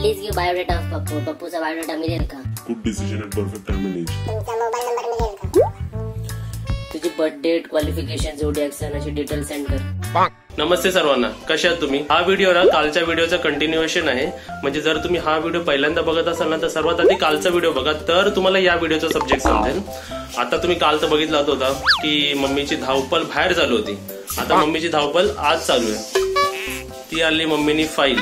Please give biodata of Pappu. पप्पूचा biodata मिळेल का? Good decision at perfect time and age. तुमचा मोबाईल नंबर मिळेल का? तुझी birth date, qualification, zodiac sign अशी डिटेल सेंड कर. नमस्ते सर्वांना, कशा आहात तुम्ही? हा व्हिडिओ ना कालच्या व्हिडिओचं कंटिन्युएशन आहे. म्हणजे जर तुम्ही हा व्हिडिओ पहिल्यांदा बघत असाल ना तर सर्वात आधी कालचा व्हिडिओ बघा, तर तुम्हाला या व्हिडिओचा सब्जेक्ट समजेल. आता तुम्ही काल तर बघितला होता की मम्मीची धावपळ बाहेर चालू होती. आता मम्मीची धावपळ आज चालू आहे. ती आली मम्मीनी फाईल.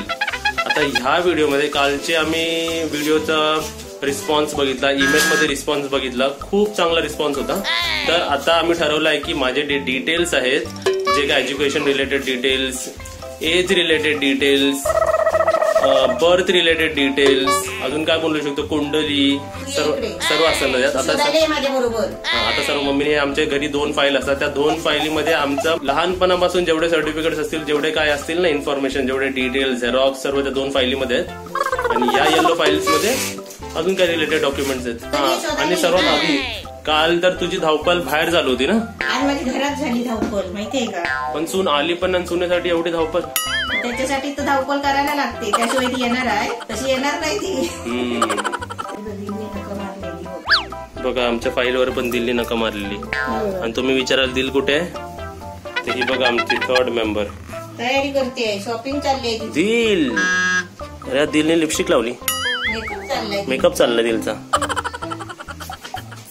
आता ह्या व्हिडिओमध्ये कालचे आम्ही व्हिडिओचा रिस्पॉन्स बघितला, ईमेल मध्ये रिस्पॉन्स बघितला, खूप चांगला रिस्पॉन्स होता. तर आता आम्ही ठरवलं आहे की माझे डिटेल्स आहेत जे काय education related details, age related details, birth related details, अजून काय बोलू शकतो, कुंडली, सर्व असतं ना त्यात. आता सर्व मम्मीने आमच्या घरी 2 फाईल असतात. त्या 2 फाईलीमध्ये आमचं लहानपणापासून जेवढे सर्टिफिकेट्स असतील, जेवढे काय असतील ना इन्फॉर्मेशन, जेवढे डिटेल्स, झेरॉक्स, सर्व त्या 2 फाईलीमध्ये आहेत. आणि या येलो फाईल्स मध्ये अजून काय रिलेटेड डॉक्युमेंट्स आहेत. आणि सर्वात आधी काल तर तुझी धावपळ बाहेर चालू होती ना? आज माझी घरात झाली धावपळ, माहितीये का? पण सून आली पण आणि सुनेसाठी एवढी धावपळ? त्याच्यासाठी तर धावपळ करायला लागते, त्याशिवाय ती येणार आहे, तशी येणार नाही ती. बघा आमच्या फाईलवर पण दिल्ली नका मारलेली. आणि तुम्ही विचाराल दिल कुठे? तर ही बघा आमची 3rd मेंबर तयारी करते, शॉपिंग चालली. दिल, अरे दिलने लिपस्टिक लावली, मेकअप चाललाय दिलचा.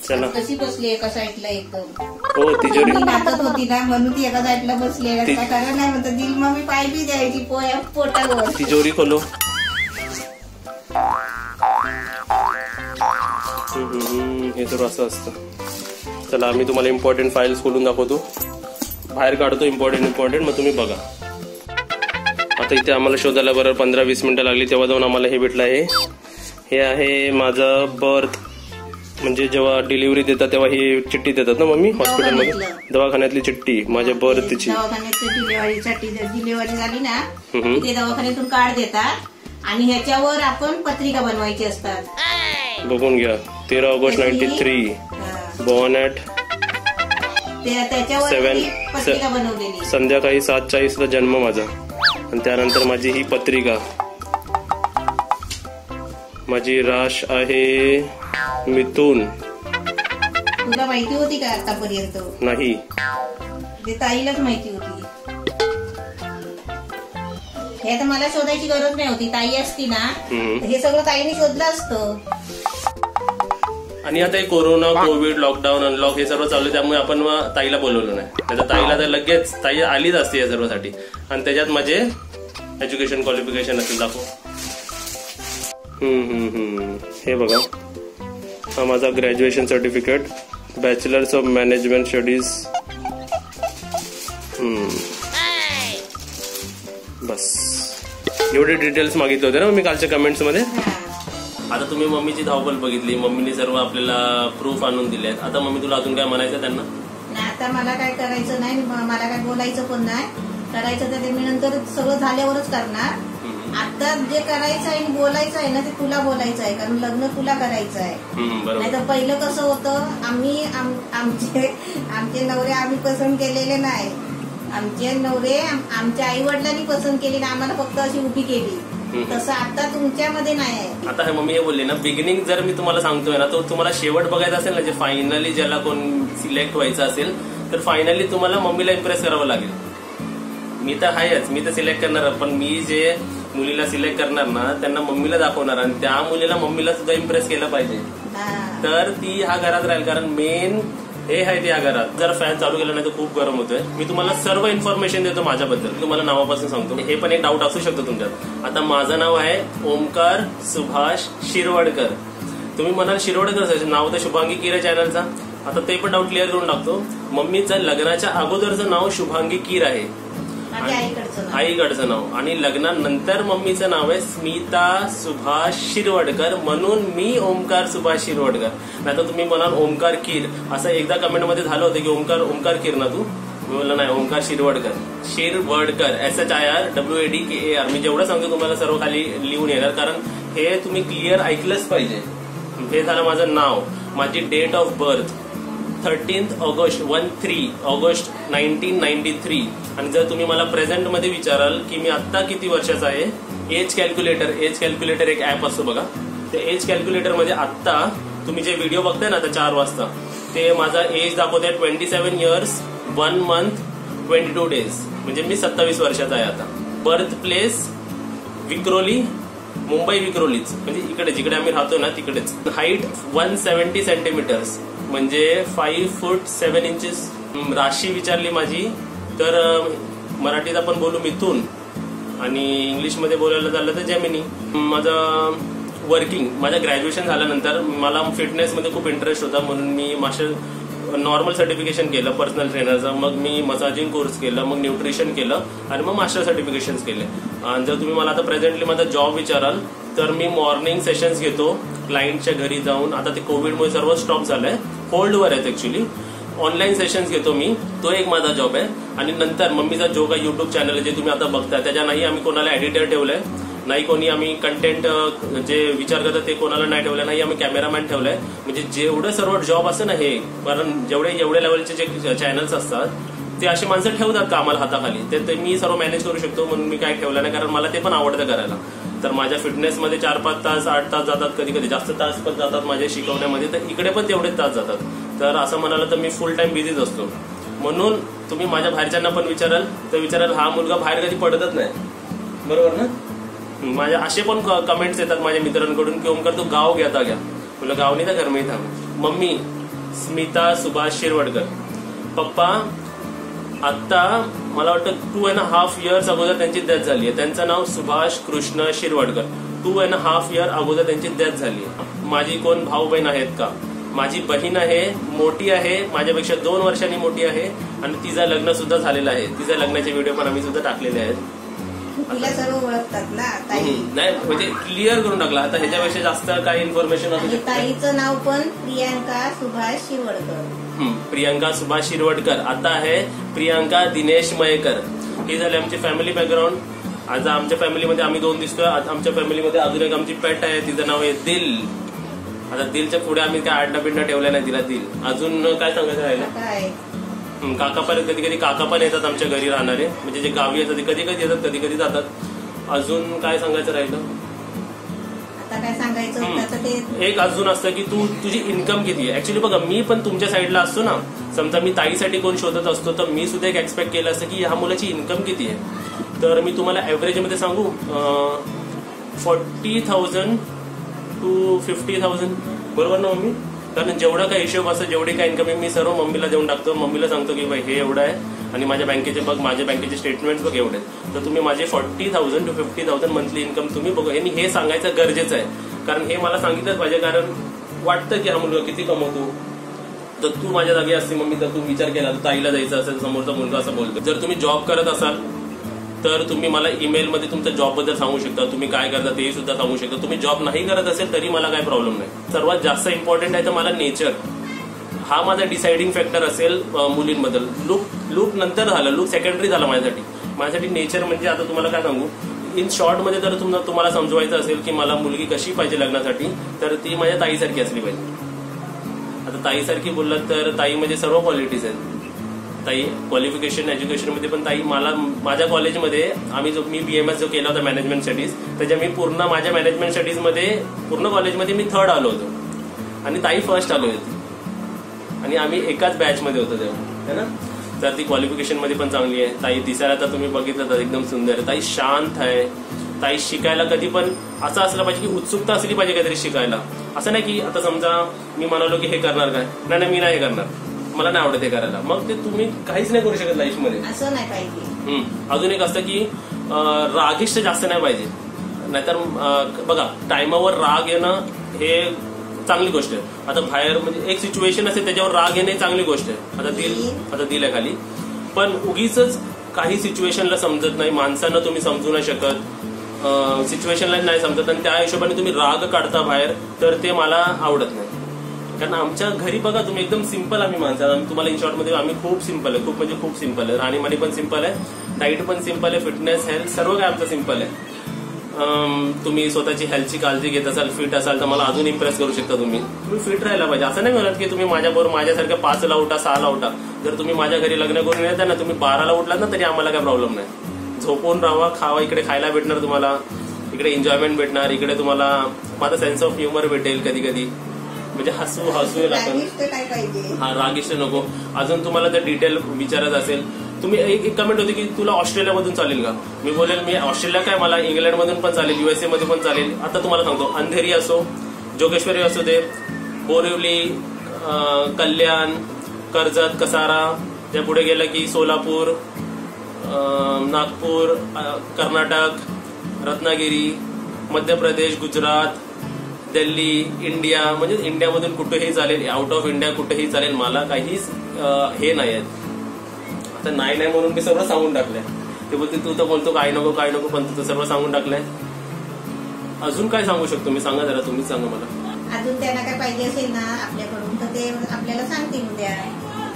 चला कशी बसली एका साईडला एकदम. हो तिजोरी नाचत होती ना म्हणून ती एका साईडला बसली. कारण नाही म्हणत दिल मग मी पाय बी द्यायची पोटावर. तिजोरी खोलो. हे तर असं असतं. चला आम्ही तुम्हाला इम्पॉर्टंट फाईल्स खोलून दाखवतो, बाहेर काढतो इम्पॉर्टंट, मग तुम्ही बघा. आता इथे आम्हाला शोधायला बरोबर 15-20 मिनिटं लागली, तेव्हा जाऊन आम्हाला हे भेटलं आहे. हे आहे माझं बर्थ, म्हणजे जेव्हा डिलिव्हरी देतात तेव्हा ही चिठ्ठी देतात ना मम्मी हॉस्पिटलमध्ये, दवाखान्यातली चिठ्ठी माझ्या बर्थची. दवाखान्याची डिलिव्हरी झाली ना ते दवाखान्यातून कार्ड देतात आणि ह्याच्यावर आपण पत्रिका बनवायची असतात. बघून घ्या. 13 ऑगस्ट 93, बॉर्न ॲट त्याच्यावर पत्रिका बनवलेली. संध्याकाळी 7:40 जन्म माझा. आणि त्यानंतर माझी ही पत्रिका. माझी राश आहे मिथुन. तुला माहिती होती का आतापर्यंत? नाही, ते ताईलाच माहिती होती. हे तर मला शोधायची गरज नाही होती. ताई असती ना हे सगळं ताईने शोधलं असतं. आणि आता हे कोरोना, कोविड, लॉकडाऊन, अनलॉक हे सर्व चालू, त्यामुळे आपण ताईला बोलवलं नाही. त्याच्या ताईला तर लगेच ताई आलीच असते या सर्वासाठी. आणि त्याच्यात माझे एज्युकेशन क्वालिफिकेशन असेल दाखव. हे बघा, हा माझा graduation certificate, bachelors of management studies. बस एवढे डिटेल्स मागितले होते ना मी कालच्या कमेंट्स मध्ये. आता तुम्ही मम्मीची धावपळ बघितली, मम्मीने सर्व आपल्याला प्रूफ आणून दिले. आता मम्मी तुला अजून काय म्हणायचं त्यांना? आता मला काय करायचं नाही, मला काय बोलायचं पण नाही. करायचं तर ते मी नंतर सगळं झाल्यावरच करणार. आता जे करायचं आहे बोलायचं आहे ना ते तुला बोलायचं आहे, कारण लग्न तुला करायचं आहे. नाही तर पहिलं कसं होतं, आमचे नवरे आम्ही पसंत केलेले नाही. आमचे नवरे आमच्या आई वडिलांनी पसंत केली ना, आम्हाला फक्त अशी उभी केली. तसं आता तुमच्यामध्ये नाही आहे. आता मम्मी हे बोलले ना, बिगिनिंग जर मी तुम्हाला सांगतोय ना, तो तुम्हाला शेवट बघायचा असेल ना, जे फायनली ज्याला कोण सिलेक्ट व्हायचं असेल तर फायनली तुम्हाला मम्मीला इम्प्रेस करावं लागेल. मी तर आहेच, मी तर सिलेक्ट करणार, पण मी जे मुलीला सिलेक्ट करणार ना त्यांना मम्मीला दाखवणार आणि त्या मुलीला मम्मीला सुद्धा इम्प्रेस केलं पाहिजे. तर ती ह्या घरात राहील, कारण मेन हे आहे त्या घरात. जर फॅन चालू केला नाही तर खूप गरम होतोय. मी तुम्हाला सर्व इन्फॉर्मेशन देतो माझ्याबद्दल, तुम्हाला नावापासून सांगतो. हे पण एक डाऊट असू शकतो तुमच्यात. आता माझं नाव आहे ओमकार सुभाष शिरवडकर. तुम्ही म्हणाल शिरवडकर नाव तर शुभांगी कीर आहे चॅनलचा. आता ते पण डाऊट क्लिअर करून टाकतो. मम्मीचं लग्नाच्या अगोदरचं नाव शुभांगी कीर आहे, आईकडचं नाव. आणि लग्नानंतर मम्मीचं नाव आहे स्मिता सुभाष शिरवडकर, म्हणून मी ओमकार सुभाष शिरवडकर. नाही तर तुम्ही म्हणाल ओमकार कीर. असं एकदा कमेंटमध्ये झालं होतं की ओमकार कीर ना तू? मी बोलला नाही, ओमकार शिरवडकर, SHIRWADKAR. मी जेवढं सांगतो तुम्हाला सर्व खाली लिहून येणार, कारण हे तुम्ही क्लिअर ऐकलंच पाहिजे. हे झालं माझं नाव. माझी डेट ऑफ बर्थ 13 ऑगस्ट 1993. आणि जर तुम्ही मला प्रेझेंट मध्ये विचाराल की मी आता किती वर्षाचा आहे एज कॅल्क्युलेटर एक ऍप असतो बघा. त्या एज कॅल्क्युलेटर मध्ये आत्ता तुम्ही जे व्हिडिओ बघताय ना आता 4 वाजता ते माझा एज दाखवत आहे 27 years 1 month 22 days. म्हणजे मी 27 वर्षाचा आहे आता. बर्थ प्लेस विक्रोली, मुंबई विक्रोलीच, म्हणजे इकडे जिकडे आम्ही राहतो ना तिकडेच. हाईट 170 सेंटीमीटर्स म्हणजे 5 foot 7 inches. राशी विचारली माझी तर मराठीत आपण बोलू मिथून आणि इंग्लिशमध्ये बोलायला झालं तर जेमिनी. माझं वर्किंग, माझं ग्रॅज्युएशन झाल्यानंतर मला फिटनेसमध्ये खूप इंटरेस्ट होता म्हणून मी मास्टर नॉर्मल सर्टिफिकेशन केलं पर्सनल ट्रेनरचं. मग मी मसाजिंग कोर्स केलं, मग न्यूट्रिशन केलं आणि मग मास्टर सर्टिफिकेशन केले. आणि जर तुम्ही मला आता प्रेझेंटली माझा जॉब विचाराल तर मी मॉर्निंग सेशन्स घेतो क्लायंटच्या घरी जाऊन. आता ते कोविडमुळे सर्व स्टॉप झालंय, होल्डवर आहेत ऍक्च्युली. ऑनलाईन सेशन्स घेतो मी, तो एक माझा जॉब आहे. आणि नंतर मम्मीचा जो काही युट्यूब चॅनल आहे जे तुम्ही आता बघता त्याच्या नाही आम्ही कोणाला एडिटर ठेवलंय, नाही कोणी आम्ही कंटेंट जे विचार करतात ते कोणाला नाही ठेवलं, नाही आम्ही कॅमेरामॅन ठेवलाय. म्हणजे जेवढं सर्व जॉब असतं ना हे, कारण एवढ्या लेवलचे जे चॅनल्स असतात ते अशी माणसं ठेवतात कामाला हाताखाली, ते मी सर्व मॅनेज करू शकतो म्हणून मी काय ठेवलं नाही, कारण मला ते पण आवडतं करायला. तर माझ्या फिटनेसमध्ये 4-5 तास 8 तास जातात, कधी कधी जास्त तास पण जातात माझ्या शिकवण्यामध्ये, तर इकडे पण तेवढेच तास जातात. तर असं म्हणाल तर मी फुल टाइम बिझीच असतो. म्हणून तुम्ही माझ्या बाहेरच्यांना पण विचाराल हा मुलगा बाहेर कधी पडतच नाही, बरोबर ना. माझ्या असे पण कमेंट्स येतात माझ्या मित्रांकडून की ओमकार तू गाव घेता घ्या. म्हणलं गाव नाही तर घर में था. मम्मी स्मिता सुभाष शिरवडकर. पप्पा आता मला वाटतं 2.5 years अगोदर त्यांची डेथ झाली आहे. त्यांचं नाव सुभाष कृष्ण शिरवडकर. 2.5 years अगोदर त्यांची डेथ झाली आहे. माझी कोण भाऊ बहीण आहेत का? माझी बहीण आहे, मोठी आहे, माझ्यापेक्षा 2 वर्षांनी मोठी आहे आणि तिचं लग्न सुद्धा झालेलं आहे. तिच्या लग्नाचे व्हिडिओ पण आम्ही सुद्धा टाकलेले आहेत. तिला सर्व ओळखतात ना ताई. नाही म्हणजे क्लिअर करून टाकला. आता ह्याच्यापेक्षा जास्त काही इन्फॉर्मेशन असू शकते. ताईचं नाव पण प्रियांका सुभाष शिरवडकर. प्रियांका सुभाष शिरवडकर. आता आहे प्रियांका दिनेश मयेकर. ही झाली आमची फॅमिली बॅकग्राऊंड. आज आमच्या फॅमिलीमध्ये आम्ही 2 दिसतोय. आमच्या फॅमिलीमध्ये अजून एक आमची पेट आहे, तिचं नाव आहे दिल. आता दिलच्या पुढे आम्ही काय आडना पिंडा ठेवला नाही तिला दिल. अजून काय सांगायचं राहिलं? काका पण कधी कधी काका पण येतात आमच्या घरी राहणारे, म्हणजे जे गावी येतात ते कधी कधी येतात कधी कधी जातात. अजून काय सांगायचं राहिलं? आता काय सांगायचं एक अजून असतं की तुझी इन्कम किती आहे. ऍक्च्युली बघा मी पण तुमच्या साईडला असतो ना. समजा मी ताईसाठी कोण शोधत असतो तर मी सुद्धा एक एक्सपेक्ट केलं असतं की ह्या मुलाची इन्कम किती आहे. तर मी तुम्हाला ऍव्हरेज मध्ये सांगू 40,000 to 50,000 बरोबर ना मम्मी. कारण जेवढा काय हिशोब असतो जेवढी काय इन्कम आहे मी सर्व मम्मीला देऊन टाकतो. मम्मीला सांगतो की भाई हे एवढं आहे आणि माझ्या बँकेचे बघ, माझ्या बँकेचे स्टेटमेंट्स बघ एवढे. तर तुम्ही माझे 40,000 to 50,000 मंथली इन्कम तुम्ही बघा. हे सांगायचं गरजेचं आहे, कारण हे मला सांगितलंच पाहिजे. कारण वाटतं की हा मुलगा किती कमवतो. तर तू माझ्या जागी असते मम्मी तर तू विचार केला ताईला जायचं असेल, समोरचा मुलगा असं बोलतो. जर तुम्ही जॉब करत असाल तर तुम्ही मला ईमेलमध्ये तुमच्या जॉबबद्दल सांगू शकता, तुम्ही काय करता ते सुद्धा सांगू शकता. तुम्ही जॉब नाही करत असेल तरी मला काही प्रॉब्लेम नाही. सर्वात जास्त इम्पॉर्टंट आहे तर मला नेचर हा माझा डिसाइडिंग फॅक्टर असेल मुलींबद्दल. लुक नंतर झालं, लुक सेकंडरी झाला माझ्यासाठी नेचर म्हणजे आता तुम्हाला काय सांगू. इन शॉर्ट मध्ये जर तुम्हाला समजवायचं असेल की मला मुलगी कशी पाहिजे लग्नासाठी तर ती माझ्या ताईसारखी असली पाहिजे. आता ताईसारखी बोललात तर ताई म्हणजे सर्व क्वालिटीज आहेत. ताई क्वालिफिकेशन एज्युकेशन मध्ये पण ताई मला माझ्या कॉलेजमध्ये मी BMS जो केला होता मॅनेजमेंट स्टडीज त्याच्या मी पूर्ण माझ्या मॅनेजमेंट स्टडीज मध्ये पूर्ण कॉलेजमध्ये मी 3rd आलो होतो आणि ताई 1st आलो होती आणि आम्ही एकाच बॅच मध्ये होतो तेव्हा, है ना. तर ती क्वालिफिकेशन मध्ये पण चांगली आहे. ताई दिसायला तर तुम्ही बघितलं तर एकदम सुंदर आहे. ताई शांत आहे. ताई शिकायला कधी पण असं असलं पाहिजे की उत्सुकता असली पाहिजे काहीतरी शिकायला. असं नाही की आता समजा मी म्हणालो की हे करणार काय, नाही मी नाही करणार, मला नाही आवडत हे करायला, मग ते तुम्ही काहीच नाही करू शकत लाईफमध्ये. असं नाही पाहिजे. अजून एक असतं की रागिष्ट जास्त नाही पाहिजे. नाहीतर बघा टाइमावर राग येणं हे चांगली गोष्ट आहे. आता बाहेर म्हणजे एक सिच्युएशन असेल त्याच्यावर राग येणे चांगली गोष्ट आहे. आता दिल आहे खाली, पण उगीच काही सिच्युएशनला समजत नाही, माणसांना तुम्ही समजू नाही शकत, सिच्युएशनला नाही समजत आणि त्या हिशोबाने तुम्ही राग काढता बाहेर, तर ते मला आवडत नाही. कारण आमच्या घरी बघा तुम्ही एकदम सिंपल आम्ही माणसं. आम्ही तुम्हाला इन शॉर्ट मध्ये आम्ही खूप सिंपल आहे, खूप म्हणजे खूप सिंपल आहे. राहणीमानी पण सिंपल आहे, डाईट पण सिंपल आहे, फिटनेस हेल्थ सर्व काय आमचं सिंपल आहे. तुम्ही स्वतःची हेल्थची काळजी घेत असाल, फिट असाल तर मला अजून इम्प्रेस करू शकता. तुम्ही फिट राहायला पाहिजे. असं नाही म्हणत की तुम्ही माझ्याबरोबर माझ्यासारख्या 5ला उठा 6ला उठा. जर तुम्ही माझ्या घरी लग्न करून येता ना, तुम्ही 12ला उठलात ना तरी आम्हाला काय प्रॉब्लेम नाही. झोपून राहा, खावा, इकडे खायला भेटणार तुम्हाला, इकडे एन्जॉयमेंट भेटणार, इकडे तुम्हाला माझा सेन्स ऑफ ह्युमर भेटेल कधी कधी, म्हणजे हसू येईल आपण. काय पाहिजे, हा रागिष्ट नको. अजून तुम्हाला जर डिटेल विचारत असेल, तुम्ही एक कमेंट होती की तुला ऑस्ट्रेलियामधून चालेल का, मी बोलेल मी ऑस्ट्रेलिया काय, मला इंग्लंडमधून पण चालेल, USA मध्ये पण चालेल. आता तुम्हाला सांगतो, अंधेरी असो, जोगेश्वरी असू दे, बोरिवली, कल्याण, कर्जत, कसारा, त्या पुढे गेलं की सोलापूर, नागपूर, कर्नाटक, रत्नागिरी, मध्य प्रदेश, गुजरात, दिल्ली, इंडिया, म्हणजे इंडियामधून कुठेही चालेल, आउट ऑफ इंडिया कुठेही चालेल, मला काहीच हे नाही आहेत. आता नाही म्हणून मी सर्व सांगून टाकलंय. ते बोलते तू तर बोलतो काय नको, पण तू तर सर्व सांगून टाकलंय. अजून काय सांगू शकतो मी, सांगा जरा, तुम्हीच सांगा मला. अजून त्यांना काय पाहिजे असेल ना आपल्याकडून तर ते आपल्याला सांगतील उद्या.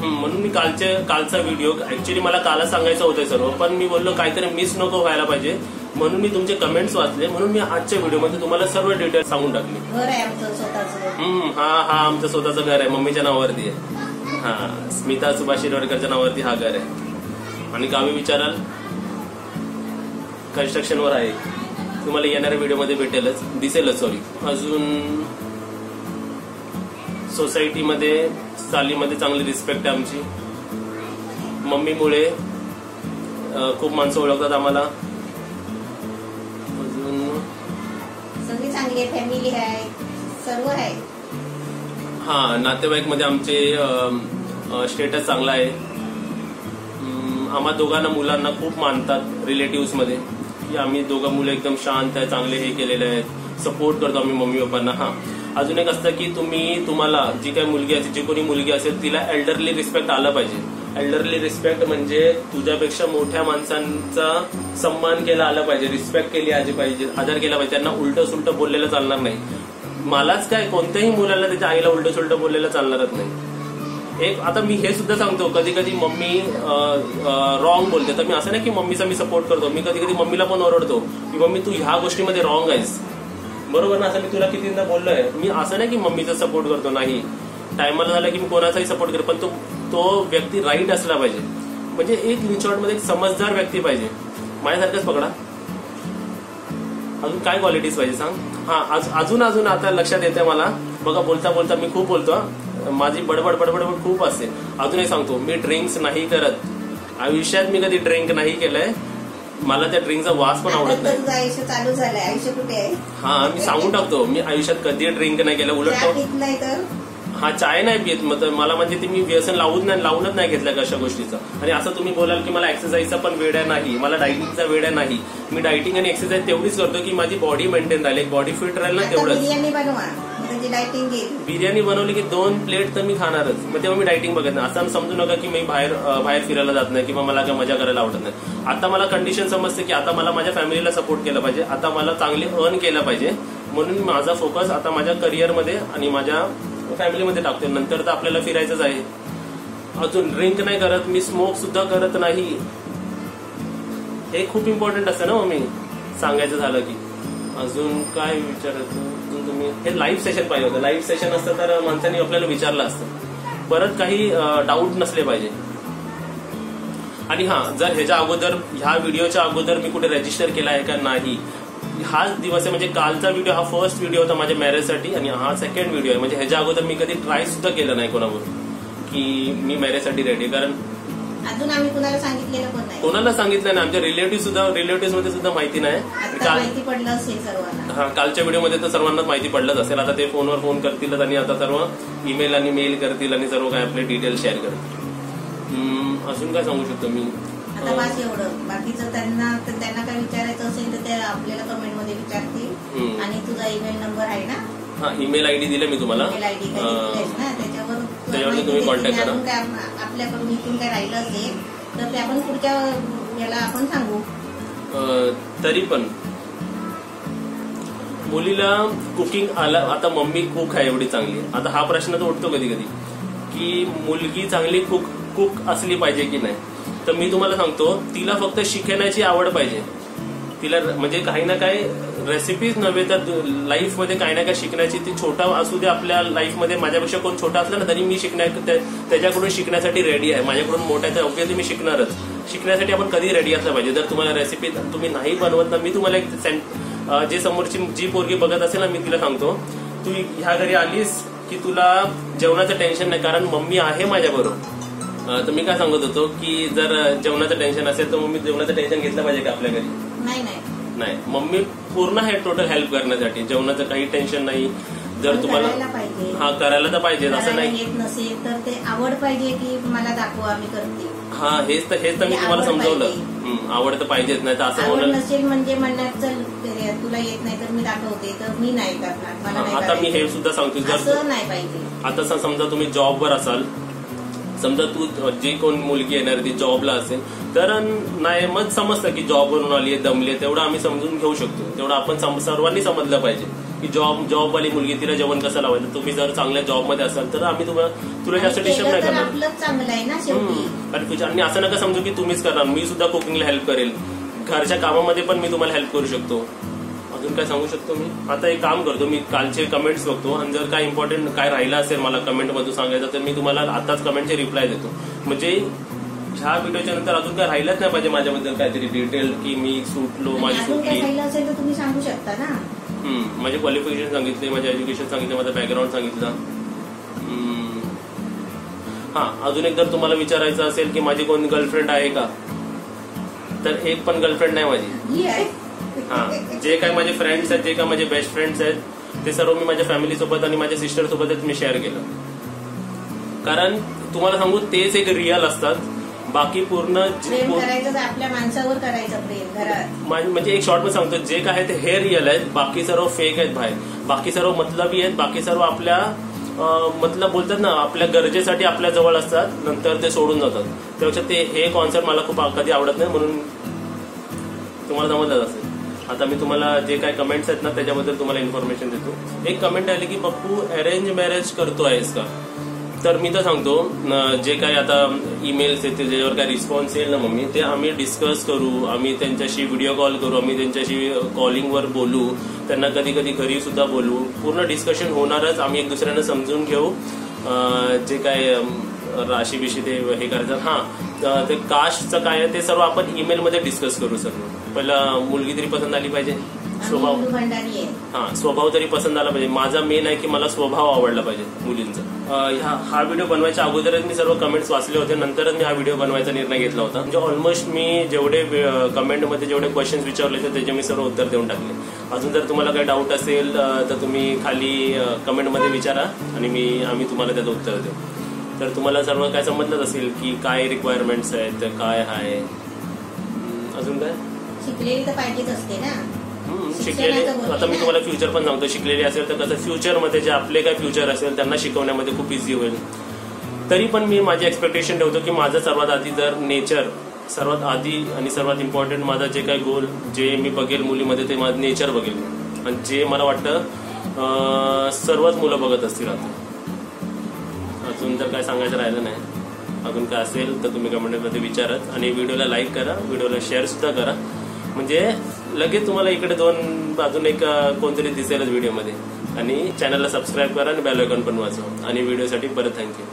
म्हणून मी कालचा व्हिडिओ ऍक्च्युली मला कालच सांगायचं होतं सर्व, पण मी बोललो काहीतरी मिस नको व्हायला पाहिजे, म्हणून मी तुमचे कमेंट्स वाचले, म्हणून मी आजच्या व्हिडिओमध्ये तुम्हाला सर्व डिटेल सांगून टाकली. घर आहे आमचं स्वतःचं. हा आमचं स्वतःचं घर आहे, मम्मीच्या नावावरती आहे. हा स्मिता सुभाष शिरवाडकरच्या नावावरती हा घर आहे. आणि गावी विचाराल कन्स्ट्रक्शनवर आहे, तुम्हाला येणाऱ्या व्हिडिओमध्ये दिसेलच. सॉरी. अजून सोसायटीमध्ये चालीमध्ये चांगली रिस्पेक्ट आहे आमची. मम्मीमुळे खूप माणसं ओळखतात आम्हाला. अजून सगळी चांगली आहे, फॅमिली आहे, सर्व आहे. हा नातेवाईक मध्ये आमचे स्टेटस चांगला आहे. आम्हा दोघांना मुलांना खूप मानतात रिलेटिव्ह मध्ये, की आम्ही दोघं मुलं एकदम शांत आहे, चांगले हे केलेले आहेत, सपोर्ट करतो आम्ही मम्मी पप्पांना. हा अजून एक असतं की तुम्हाला जी काही मुलगी असेल, जी कोणी मुलगी असेल, तिला एल्डरली रिस्पेक्ट आला पाहिजे. एल्डरली रिस्पेक्ट म्हणजे तुझ्यापेक्षा मोठ्या माणसांचा सन्मान केला आला पाहिजे, रिस्पेक्ट केली पाहिजे, आदर केला पाहिजे. त्यांना उलट सुलट बोललेलं चालणार नाही. मलाच काय, कोणत्याही मुलाला त्याच्या आईला उलट सुलट बोललेलं चालणारच नाही. आता मी हे सुद्धा सांगतो, कधी कधी मम्मी रॉंग बोलते, तर मी असं नाही की मम्मीचा मी सपोर्ट करतो. मी कधी कधी मम्मीला पण ओरडतो की मम्मी तू ह्या गोष्टीमध्ये रॉंग आहेस, बरोबर ना. असं मी तुला कितीदा बोललोय. मी असं नाही की मम्मीचा सपोर्ट करतो, नाही. टायमाला झालं की मी कोणाचाही सपोर्ट करतो, पण तो व्यक्ती राईट असला पाहिजे. म्हणजे एक इन शॉर्ट मध्ये एक समजदार व्यक्ती पाहिजे. माझ्यासारखंच पकडा. अजून काय क्वालिटीज पाहिजे सांग. हा अजून आता लक्षात येते मला. बघा बोलता बोलता मी खूप बोलतो, माझी बडबड खूप असते. अजूनही सांगतो, मी ड्रिंक्स नाही करत. आयुष्यात मी कधी ड्रिंक नाही केलंय. मला त्या ड्रिंकचा वास पण आवडत नाही. तुझं आयुष्य चालू झालंय, आयुष्य कुठे आहे. हा मी सांगून टाकतो, मी आयुष्यात कधी ड्रिंक नाही केलं. उलट नाही तर हा चाय नाही पित. मला म्हणजे ती मी व्यसन लावूनच नाही घेतलं कशा गोष्टीचं. आणि असं तुम्ही बोलाल की मला एक्सरसाइजचा पण वेळ आहे, नाही. मला डायटिंगचा वेळ आहे, नाही. मी डायटिंग आणि एक्सरसाइज तेवढीच करतो की माझी बॉडी मेंटेन राहील, बॉडी फिट राहील ना, तेवढंच. बिर्याणी बनवा, डायटिंग. बिर्याणी बनवली की 2 प्लेट तर मी खाणारच. मग तेव्हा मी डायटिंग बघत नाही. असं समजू नका की मी बाहेर फिरायला जात नाही किंवा मला काय मजा करायला आवडत नाही. आता मला कंडिशन समजते की आता मला माझ्या फॅमिलीला सपोर्ट केला पाहिजे, आता मला चांगली अर्न केलं पाहिजे. म्हणून माझा फोकस आता माझ्या करिअरमध्ये आणि माझ्या फॅमिलीमध्ये टाकतो. नंतर तर आपल्याला फिरायचंच आहे. अजून ड्रिंक नाही करत मी, स्मोक सुद्धा करत नाही. हे खूप इम्पॉर्टंट असतं ना मम्मी, सांगायचं झालं की. अजून काय विचारायचं तुम्ही, हे लाईव्ह सेशन पाहिजे होतं. लाईव्ह सेशन असतं तर माणसांनी आपल्याला विचारलं असतं, परत काही डाऊट नसले पाहिजे. आणि हा जर ह्या व्हिडिओच्या अगोदर मी कुठे रजिस्टर केला आहे का नाही, हाच दिवस आहे. म्हणजे कालचा व्हिडिओ हा फर्स्ट व्हिडिओ होता माझ्या मॅरेजसाठी आणि हा सेकंड व्हिडिओ आहे. म्हणजे ह्याच्या अगोदर मी कधी ट्राय सुद्धा केलं नाही कोणावर की मी मॅरेजसाठी रेडी. कारण अजून आम्ही कुणाला सांगितलेलं पण नाही, कोणाला सांगितलं नाही. आमच्या रिलेटिव्ह मध्ये सुद्धा माहिती नाही. माहिती पडलं असेल सर्वांना. हा कालच्या व्हिडिओमध्ये तर सर्वांनाच माहिती पडलंच असेल. आता ते फोनवर फोन करतीलच आणि आता सर्व ईमेल आणि मेल करतील आणि सर्व काय आपले डिटेल्स शेअर करतील. अजून काय सांगू शकतो मी. आता बस एवढं. बाकीचं त्यांना काय विचारायचं असेल तर ते आपल्याला कमेंट मध्ये विचारतील. आणि तुझा ईमेल नंबर आहे ना. हा ईमेल आयडी दिले मी तुम्हाला. ईमेल आयडी ना, त्याच्यावर तुम्ही कॉन्टॅक्ट करा. आपल्याकडून इथून काय राहिलं असेल तर ते आपण पुढच्या याला आपण सांगू. तरी पण मुलीला कुकिंग आला. आता मम्मी कुक आहे एवढी चांगली. आता हा प्रश्न तर उठतो कधी कधी की मुलगी चांगली कुक असली पाहिजे की नाही. तर मी तुम्हाला सांगतो, तिला फक्त शिकण्याची आवड पाहिजे. तिला म्हणजे काही ना काही रेसिपीज नव्हे तर लाईफमध्ये काही ना काही शिकण्याची. ती छोटा असू दे आपल्या लाईफमध्ये. माझ्यापेक्षा कोण छोटा असला ना तरी मी त्याच्याकडून शिकण्यासाठी रेडी आहे. माझ्याकडून मोठ्याचं ऑब्व्हियसली मी शिकणारच. शिकण्यासाठी आपण कधी रेडी असलं पाहिजे. जर तुम्हाला रेसिपी तुम्ही नाही बनवत ना, मी तुम्हाला एक जे समोरची जी पोरगी बघत असेल ना, मी तिला सांगतो तू ह्या घरी आलीस की तुला जेवणाचं टेन्शन नाही, कारण मम्मी आहे माझ्याबरोबर. तर मी काय सांगत होतो की जर जेवणाचं टेन्शन असेल तर मम्मी जेवणाचं टेन्शन घेतलं पाहिजे का आपल्या घरी? नाही, मम्मी पूर्ण आहे टोटल हेल्प करण्यासाठी. जेवणाचं काही टेन्शन नाही. जर तुम्हाला करायला तर पाहिजे, असं नाही येत नसेल तर ते आवड पाहिजे की मला दाखवा मी करते. हेच तर मी तुम्हाला समजावलं. आवड तर पाहिजेच, नाही तर असं आवड नसेल म्हणजे म्हणण्यात चल तुला येत नाही तर मी दाखवते तर मी नाही करणार. आता मी हे सुद्धा सांगतो, जर नाही पाहिजे. आता समजा तुम्ही जॉबवर असाल, समजा तू जी कोण मुलगी येणार ती जॉबला असेल तर नाही मग समजतं की जॉबवरून आली आहे, दमली आहे, तेवढं आम्ही समजून घेऊ शकतो. तेवढं आपण सर्वांनी समजलं पाहिजे की जॉबवाली मुलगी तिला जेवण कसं लावायचं. तुम्ही जर चांगल्या जॉबमध्ये असाल तर आम्ही तुला जास्त डिस्टर्ब नाही करणार. आपलं चांगलं आहे ना शेवटी. आणि असं नका समजू की तुम्हीच करणार. मी सुद्धा कुकिंगला हेल्प करेल, घरच्या कामामध्ये पण मी तुम्हाला हेल्प करू शकतो. अजून काय सांगू शकतो मी? आता एक काम करतो, मी कालचे कमेंट्स बघतो आणि जर काय इम्पॉर्टंट काय राहिलं असेल मला कमेंटमधून सांगायचं तर मी तुम्हाला आताच कमेंटचे रिप्लाय देतो. म्हणजे ह्या व्हिडिओच्या नंतर अजून काय राहिलंच नाही पाहिजे माझ्याबद्दल काहीतरी डिटेल की मी सुटलो, माझी सुटली. असेल तर तुम्ही सांगू शकता ना. माझे क्वालिफिकेशन सांगितले, माझे एज्युकेशन सांगितले, माझं बॅकग्राऊंड सांगितलं. अजून एक जर तुम्हाला विचारायचं असेल की माझी कोण गर्लफ्रेंड आहे का, तर एक पण गर्लफ्रेंड नाही माझी. जे काय माझे फ्रेंड्स आहेत, जे काय माझे बेस्ट फ्रेंड्स आहेत ते सर्व मी माझ्या फॅमिली सोबत आणि माझ्या सिस्टर सोबतच मी शेअर केलं. कारण तुम्हाला सांगू तेच एक रिअल असतात. बाकी पूर्ण करायचं आपल्या माणसावर करायचं प्रेम घरात. म्हणजे एक शॉर्ट मध्ये सांगतो, जे काय आहे ते हे रिअल आहेत, बाकी सर्व फेक आहेत बाहेर. बाकी सर्व मतलबी आहेत, बाकी सर्व आपल्या मतलब बोलतात ना आपल्या गरजेसाठी आपल्या जवळ असतात, नंतर ते सोडून जातात. त्यापेक्षा ते हे कॉन्सेप्ट मला खूप कधी आवडत नाही, म्हणून तुम्हाला समजलं असेल. आता मी तुम्हाला जे काय कमेंट्स आहेत ना त्याच्याबद्दल तुम्हाला इन्फॉर्मेशन देतो. एक कमेंट आली की पप्पू अरेंज मॅरेज करतो आहेस का? तर मी तर सांगतो, जे काय आता ईमेल्स येतील ज्याच्यावर काय रिस्पॉन्स येईल ना मम्मी, ते आम्ही डिस्कस करू, आम्ही त्यांच्याशी व्हिडिओ कॉल करू, आम्ही त्यांच्याशी कॉलिंगवर बोलू, त्यांना कधी कधी घरी सुद्धा बोलू. पूर्ण डिस्कशन होणारच. आम्ही एक दुसऱ्यांना समजून घेऊ. जे काय राशी बिशी ते हे करायचं. ते कास्टचं काय आहे ते सर्व आपण ईमेलमध्ये डिस्कस करू. सर्व पहिला मुलगी तरी पसंत आली पाहिजे, स्वभाव तरी पसंत आला पाहिजे. माझा मेन आहे की मला स्वभाव आवडला पाहिजे मुलींचा. हा व्हिडिओ बनवायच्या अगोदरच मी सर्व कमेंट्स वाचले होते, नंतरच मी हा व्हिडिओ बनवायचा निर्णय घेतला होता. म्हणजे ऑलमोस्ट मी जेवढे कमेंटमध्ये जेवढे क्वेश्चन्स विचारले होते त्याचे मी सर्व उत्तर देऊन टाकले. अजून जर तुम्हाला काही डाऊट असेल तर तुम्ही खाली कमेंटमध्ये विचारा आणि आम्ही तुम्हाला त्याचं उत्तर देऊ. तर तुम्हाला सर्व काय समजलंच असेल की काय रिक्वायरमेंट्स आहेत, काय आहे. अजून काय शिकलेली तर पाहिजेच असते ना. शिकलेली. आता मी तुम्हाला फ्युचर पण सांगतो, शिकलेली असेल तर कसं फ्युचरमध्ये जे आपले काय फ्युचर असेल त्यांना शिकवण्यामध्ये खूप इझी होईल. तरी पण मी माझी एक्सपेक्टेशन ठेवतो की माझं सर्वात आधी तर नेचर सर्वात आधी आणि सर्वात इम्पॉर्टंट माझा जे काय गोल जे मी बघेल मुलीमध्ये ते माझं नेचर बघेल. आणि जे मला वाटतं सर्वच मुलं बघत असतील. आता अजून जर काय सांगायचं राहिलं नाही, अजून काय असेल तर तुम्ही कमेंटमध्ये विचारत आणि व्हिडिओला लाईक करा, व्हिडिओला शेअर सुद्धा करा. म्हणजे लगेच तुम्हाला इकडे अजून एक कोणतरी दिसेलच व्हिडिओमध्ये. आणि चॅनलला सबस्क्राईब करा आणि बेल आयकॉन पण वाजवा. आणि व्हिडिओसाठी परत थँक्यू.